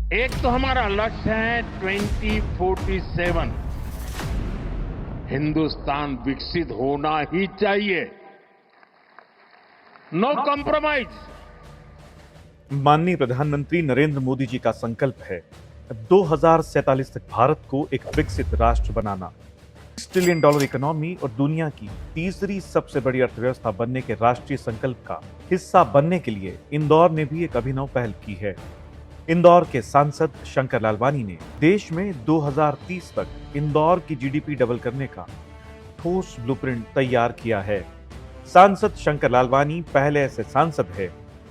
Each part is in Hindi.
एक तो हमारा लक्ष्य है 2047 हिंदुस्तान विकसित होना ही चाहिए। No compromise. माननीय प्रधानमंत्री नरेंद्र मोदी जी का संकल्प है 2047 तक भारत को एक विकसित राष्ट्र बनाना। $6 ट्रिलियन इकोनॉमी और दुनिया की तीसरी सबसे बड़ी अर्थव्यवस्था बनने के राष्ट्रीय संकल्प का हिस्सा बनने के लिए इंदौर ने भी एक अभिनव पहल की है। इंदौर के सांसद शंकर लालवानी ने देश में 2030 तक इंदौर की जीडीपी डबल करने का ठोस ब्लूप्रिंट तैयार किया है। सांसद शंकर लालवानी पहले ऐसे सांसद है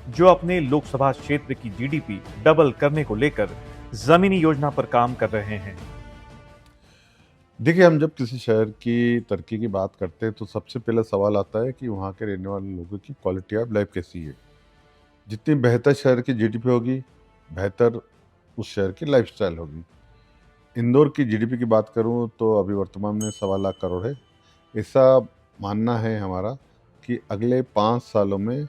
जो अपने लोकसभा क्षेत्र की जीडीपी डबल करने को लेकर जमीनी योजना पर काम कर रहे हैं। देखिए, हम जब किसी शहर की तरक्की की बात करते हैं तो सबसे पहला सवाल आता है कि वहाँ के रहने वाले लोगों की क्वालिटी ऑफ लाइफ कैसी है। जितनी बेहतर शहर की जीडीपी होगी, बेहतर उस शहर की लाइफस्टाइल होगी। इंदौर की जीडीपी की बात करूँ तो अभी वर्तमान में 1.25 लाख करोड़ है। ऐसा मानना है हमारा कि अगले 5 सालों में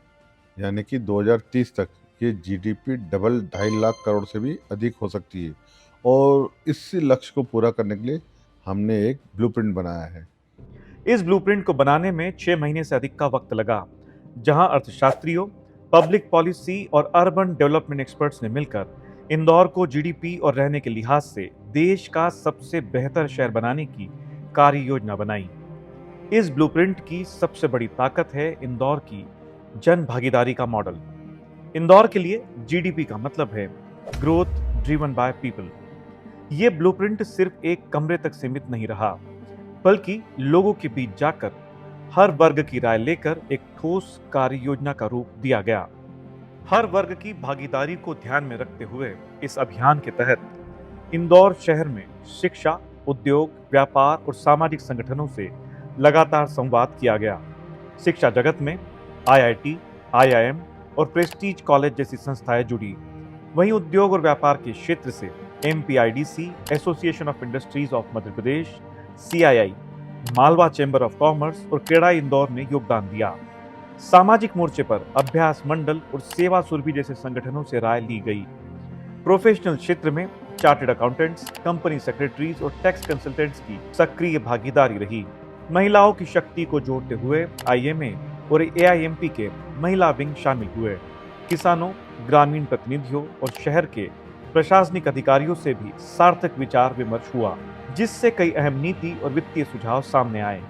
यानी कि 2030 तक ये जीडीपी डबल 2.5 लाख करोड़ से भी अधिक हो सकती है। और इस लक्ष्य को पूरा करने के लिए हमने एक ब्लूप्रिंट बनाया है। इस ब्लूप्रिंट को बनाने में 6 महीने से अधिक का वक्त लगा, जहां अर्थशास्त्रियों, पब्लिक पॉलिसी और अर्बन डेवलपमेंट एक्सपर्ट्स ने मिलकर इंदौर को जीडीपी और रहने के लिहाज से देश का सबसे बेहतर शहर बनाने की कार्य योजना बनाई। इस ब्लूप्रिंट की सबसे बड़ी ताकत है इंदौर की जन भागीदारी का मॉडल। इंदौर के लिए जीडीपी का मतलब है ग्रोथ ड्रिवन बाय पीपल। ये ब्लूप्रिंट सिर्फ एक कमरे तक सीमित नहीं रहा, बल्कि लोगों के बीच जाकर हर वर्ग की राय लेकर एक ठोस कार्य योजना का रूप दिया गया। हर वर्ग की भागीदारी को ध्यान में रखते हुए इस अभियान के तहत इंदौर शहर में शिक्षा, उद्योग, व्यापार और सामाजिक संगठनों से लगातार संवाद किया गया। शिक्षा जगत में आईआईटी, आईआईएम और प्रेस्टीज कॉलेज जैसी संस्थाएं जुड़ी। वहीं उद्योग और व्यापार के क्षेत्र से MPIDC, association of industries of Madhya Pradesh, CII, Malwa chamber of commerce और क्रेडाई इंदौर ने योगदान दिया। सामाजिक मोर्चे पर अभ्यास मंडल और सेवा सुरभि जैसे संगठनों से राय ली गई। प्रोफेशनल क्षेत्र में चार्टर्ड अकाउंटेंट्स, कंपनी सेक्रेटरीज और टैक्स कंसल्टेंट्स की सक्रिय भागीदारी रही। महिलाओं की शक्ति को जोड़ते हुए आईएमए और एआईएमपी के महिला विंग शामिल हुए। किसानों, ग्रामीण प्रतिनिधियों और शहर के प्रशासनिक अधिकारियों से भी सार्थक विचार विमर्श हुआ, जिससे कई अहम नीति और वित्तीय सुझाव सामने आए।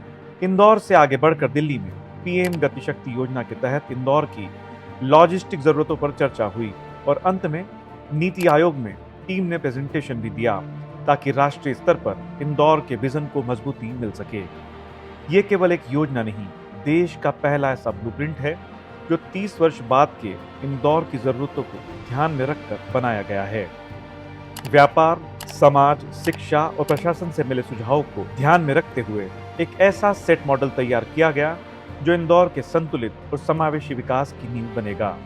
इंदौर से आगे बढ़कर दिल्ली में पीएम गति शक्ति योजना के तहत इंदौर की लॉजिस्टिक जरूरतों पर चर्चा हुई और अंत में नीति आयोग में टीम ने प्रेजेंटेशन भी दिया ताकि राष्ट्रीय स्तर पर इंदौर के विजन को मजबूती मिल सके। ये केवल एक योजना नहीं, देश का पहला ऐसा ब्लूप्रिंट है जो 30 वर्ष बाद के इंदौर की जरूरतों को ध्यान में रखकर बनाया गया है। व्यापार, समाज, शिक्षा और प्रशासन से मिले सुझावों को ध्यान में रखते हुए एक ऐसा सेट मॉडल तैयार किया गया जो इंदौर के संतुलित और समावेशी विकास की नींव बनेगा।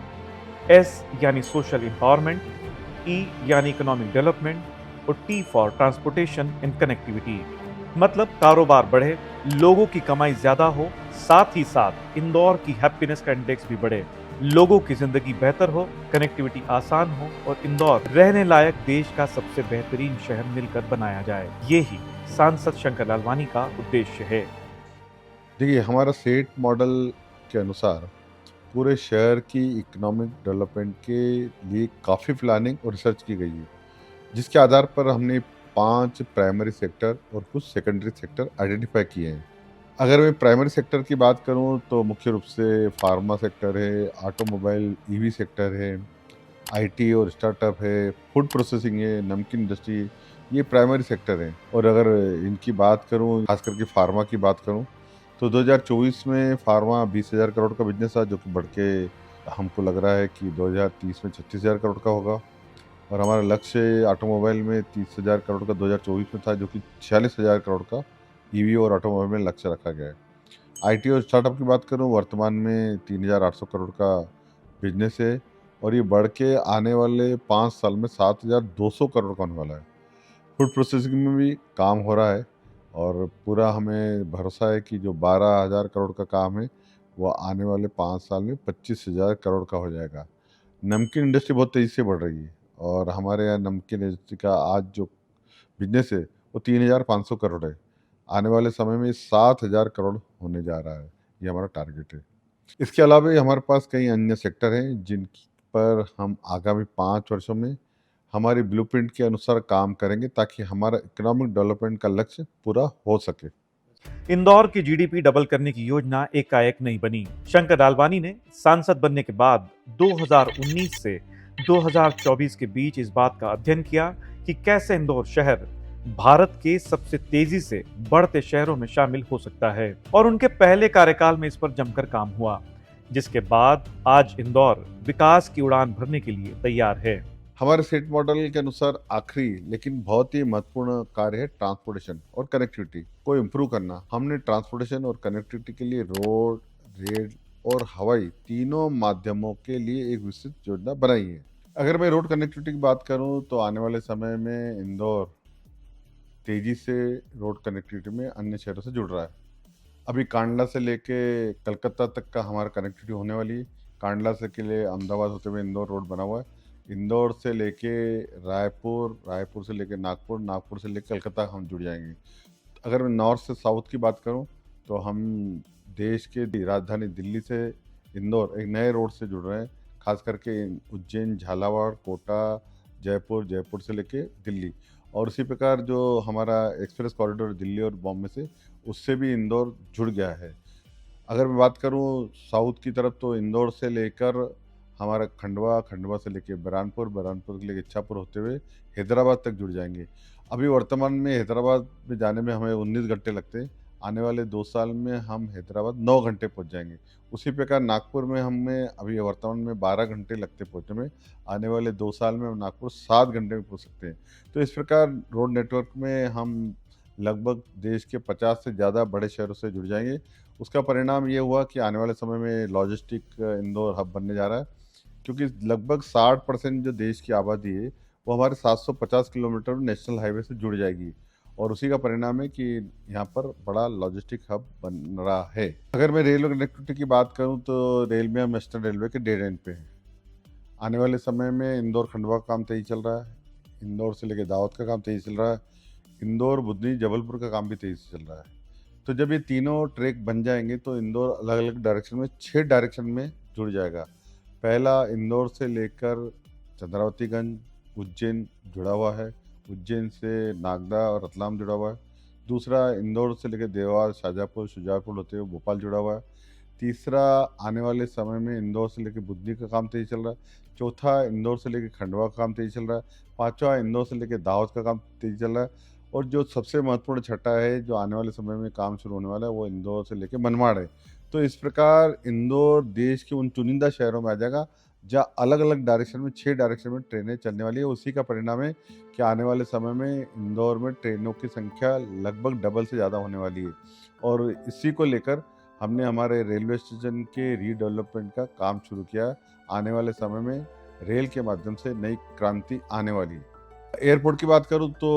एस यानी सोशल एम्पावरमेंट, ई यानी इकोनॉमिक डेवलपमेंट और T for transportation and connectivity. मतलब कारोबार बढ़े, लोगों की कमाई ज्यादा हो, साथ ही साथ इंदौर की हैप्पीनेस का इंडेक्स भी बढ़े, लोगों की जिंदगी बेहतर हो, कनेक्टिविटी आसान हो और इंदौर रहने लायक देश का सबसे बेहतरीन शहर मिलकर बनाया जाए। ये ही सांसद शंकर लालवानी का उद्देश्य है। देखिए, हमारा सेट मॉडल के अनुसार पूरे शहर की इकोनॉमिक डेवलपमेंट के लिए काफ़ी प्लानिंग और रिसर्च की गई है, जिसके आधार पर हमने 5 प्राइमरी सेक्टर और कुछ सेकेंडरी सेक्टर आइडेंटिफाई किए हैं। अगर मैं प्राइमरी सेक्टर की बात करूं तो मुख्य रूप से फार्मा सेक्टर है, ऑटोमोबाइल ईवी सेक्टर है, आईटी और स्टार्टअप है, फूड प्रोसेसिंग है, नमकीन इंडस्ट्री, ये प्राइमरी सेक्टर हैं। और अगर इनकी बात करूं, खास करके फार्मा की बात करूं, तो 2024 में फार्मा 20,000 करोड़ का बिजनेस था, जो कि बढ़ के हमको लग रहा है कि 2030 में 36,000 करोड़ का होगा। और हमारा लक्ष्य ऑटोमोबाइल में 30,000 करोड़ का 2024 में था, जो कि 46,000 करोड़ का ईवी और ऑटोमोबाइल में लक्ष्य रखा गया है। आईटी और स्टार्टअप की बात करूं, वर्तमान में 3,800 करोड़ का बिजनेस है और ये बढ़ के आने वाले 5 साल में 7,200 करोड़ का होने वाला है। फूड प्रोसेसिंग में भी काम हो रहा है और पूरा हमें भरोसा है कि जो 12,000 करोड़ का काम है वो आने वाले 5 साल में 25,000 करोड़ का हो जाएगा। नमकीन इंडस्ट्री बहुत तेज़ी से बढ़ रही है और हमारे यहाँ नमकीन इंडस्ट्री का आज जो बिजनेस है वो 3,500 करोड़ है। आने वाले समय में 7,000 करोड़ होने जा रहा है, ये हमारा टारगेट है। इसके अलावा भी हमारे पास कई अन्य सेक्टर हैं जिन पर हम आगामी 5 वर्षों में हमारी ब्लूप्रिंट के अनुसार काम करेंगे ताकि हमारा इकोनॉमिक डेवलपमेंट का लक्ष्य पूरा हो सके। इंदौर की जीडीपी डबल करने की योजना एकाएक नहीं बनी। शंकर लालवानी ने सांसद बनने के बाद 2019 से 2024 के बीच इस बात का अध्ययन किया कि कैसे इंदौर शहर भारत के सबसे तेजी से बढ़ते शहरों में शामिल हो सकता है, और उनके पहले कार्यकाल में इस पर जमकर काम हुआ, जिसके बाद आज इंदौर विकास की उड़ान भरने के लिए तैयार है। हमारे सेट मॉडल के अनुसार आखिरी लेकिन बहुत ही महत्वपूर्ण कार्य है ट्रांसपोर्टेशन और कनेक्टिविटी को इम्प्रूव करना। हमने ट्रांसपोर्टेशन और कनेक्टिविटी के लिए रोड, रेल और हवाई तीनों माध्यमों के लिए एक विस्तृत योजना बनाई है। अगर मैं रोड कनेक्टिविटी की बात करूं तो आने वाले समय में इंदौर तेजी से रोड कनेक्टिविटी में अन्य शहरों से जुड़ रहा है। अभी कांडला से लेके कलकत्ता तक का हमारा कनेक्टिविटी होने वाली है। कांडला से के लिए अहमदाबाद होते हुए इंदौर रोड बना हुआ है। इंदौर से लेके रायपुर, रायपुर से लेके नागपुर, नागपुर से लेके कलकत्ता हम जुड़ जाएंगे। अगर मैं नॉर्थ से साउथ की बात करूं तो हम देश के राजधानी दिल्ली से इंदौर एक नए रोड से जुड़ रहे हैं, खास करके उज्जैन, झालावाड़, कोटा, जयपुर, जयपुर से लेके दिल्ली। और उसी प्रकार जो हमारा एक्सप्रेस कॉरिडोर दिल्ली और बॉम्बे से, उससे भी इंदौर जुड़ गया है। अगर मैं बात करूं साउथ की तरफ तो इंदौर से लेकर हमारा खंडवा, खंडवा से लेके बरहानपुर, बरहानपुर से लेके इच्छापुर होते हुए हैदराबाद तक जुड़ जाएंगे। अभी वर्तमान में हैदराबाद में जाने में हमें 19 घंटे लगते हैं। आने वाले 2 साल में हम हैदराबाद 9 घंटे पहुंच जाएंगे। उसी प्रकार नागपुर में हमें अभी वर्तमान में 12 घंटे लगते पहुंचने में। आने वाले 2 साल में हम नागपुर 7 घंटे में पहुंच सकते हैं। तो इस प्रकार रोड नेटवर्क में हम लगभग देश के 50 से ज़्यादा बड़े शहरों से जुड़ जाएंगे। उसका परिणाम ये हुआ कि आने वाले समय में लॉजिस्टिक इंदौर हब बनने जा रहा है, क्योंकि लगभग 60% जो देश की आबादी है वो हमारे 750 किलोमीटर नेशनल हाईवे से जुड़ जाएगी, और उसी का परिणाम है कि यहाँ पर बड़ा लॉजिस्टिक हब बन रहा है। अगर मैं रेलवे कनेक्टिविटी की बात करूँ तो रेल में हम वेस्टर्न रेलवे के डेड एंड पे हैं। आने वाले समय में इंदौर खंडवा का काम तेजी चल रहा है, इंदौर से लेकर दाहोद का काम तेजी चल रहा है, इंदौर बुधनी जबलपुर का काम भी तेजी से चल रहा है। तो जब ये तीनों ट्रैक बन जाएंगे तो इंदौर अलग अलग डायरेक्शन में 6 डायरेक्शन में जुड़ जाएगा। पहला इंदौर से लेकर चंद्रावतीगंज, उज्जैन जुड़ा हुआ है, उज्जैन से नागदा और रतलाम जुड़ा हुआ है। दूसरा इंदौर से लेकर देवास, शाजापुर, शुजालपुर होते हुए भोपाल जुड़ा हुआ है। तीसरा आने वाले समय में इंदौर से लेकर बुधनी का काम तेजी चल रहा है। चौथा इंदौर से लेकर खंडवा का काम तेजी चल रहा है। पांचवा इंदौर से लेकर दाहोद का काम तेजी चल रहा है। और जो सबसे महत्वपूर्ण छठा है जो आने वाले समय में काम शुरू होने वाला है वो इंदौर से लेकर मनमाड़ है। तो इस प्रकार इंदौर देश के उन चुनिंदा शहरों में आ जाएगा जहाँ अलग अलग डायरेक्शन में 6 डायरेक्शन में ट्रेनें चलने वाली है। उसी का परिणाम है कि आने वाले समय में इंदौर में ट्रेनों की संख्या लगभग डबल से ज़्यादा होने वाली है। और इसी को लेकर हमने हमारे रेलवे स्टेशन के रीडेवलपमेंट का काम शुरू किया। आने वाले समय में रेल के माध्यम से नई क्रांति आने वाली है। एयरपोर्ट की बात करूं तो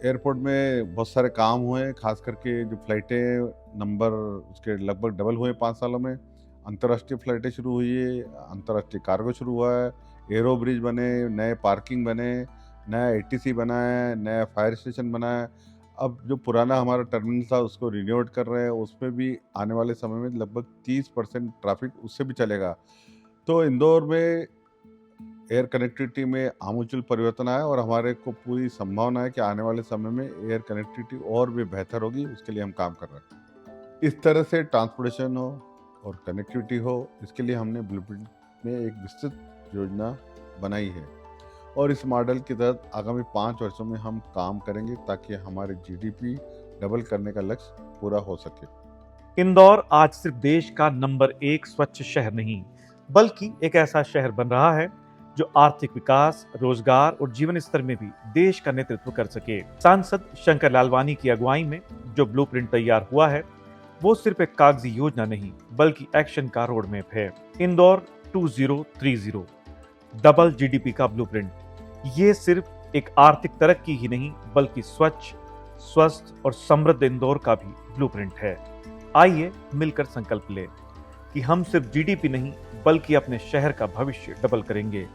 एयरपोर्ट में बहुत सारे काम हुए हैं, खास करके जो फ्लाइटें नंबर उसके लगभग डबल हुए 5 सालों में। अंतर्राष्ट्रीय फ्लाइटें शुरू हुई है, अंतर्राष्ट्रीय कार्गो शुरू हुआ है, एरो ब्रिज बने, नए पार्किंग बने, नया एटीसी बना है, नया फायर स्टेशन बना है। अब जो पुराना हमारा टर्मिनल था उसको रिन्यूएट कर रहे हैं, उसमें भी आने वाले समय में लगभग 30% ट्रैफिक उससे भी चलेगा। तो इंदौर में एयर कनेक्टिविटी में आमूल परिवर्तन आया और हमारे को पूरी संभावना है कि आने वाले समय में एयर कनेक्टिविटी और भी बेहतर होगी। उसके लिए हम काम कर रहे हैं। इस तरह से ट्रांसपोर्टेशन हो और कनेक्टिविटी हो, इसके लिए हमने ब्लूप्रिंट में एक विस्तृत योजना बनाई है, और इस मॉडल के तहत आगामी 5 वर्षों में हम काम करेंगे ताकि हमारे जीडीपी डबल करने का लक्ष्य पूरा हो सके। इंदौर आज सिर्फ देश का नंबर 1 स्वच्छ शहर नहीं, बल्कि एक ऐसा शहर बन रहा है जो आर्थिक विकास, रोजगार और जीवन स्तर में भी देश का नेतृत्व कर सके। सांसद शंकर लालवानी की अगुवाई में जो ब्लूप्रिंट तैयार हुआ है वो सिर्फ एक कागजी योजना नहीं बल्कि एक्शन का रोड मैप है। इंदौर 2030 डबल जीडीपी का ब्लूप्रिंट, ये सिर्फ एक आर्थिक तरक्की ही नहीं बल्कि स्वच्छ, स्वस्थ और समृद्ध इंदौर का भी ब्लूप्रिंट है। आइए मिलकर संकल्प लें कि हम सिर्फ जीडीपी नहीं बल्कि अपने शहर का भविष्य डबल करेंगे।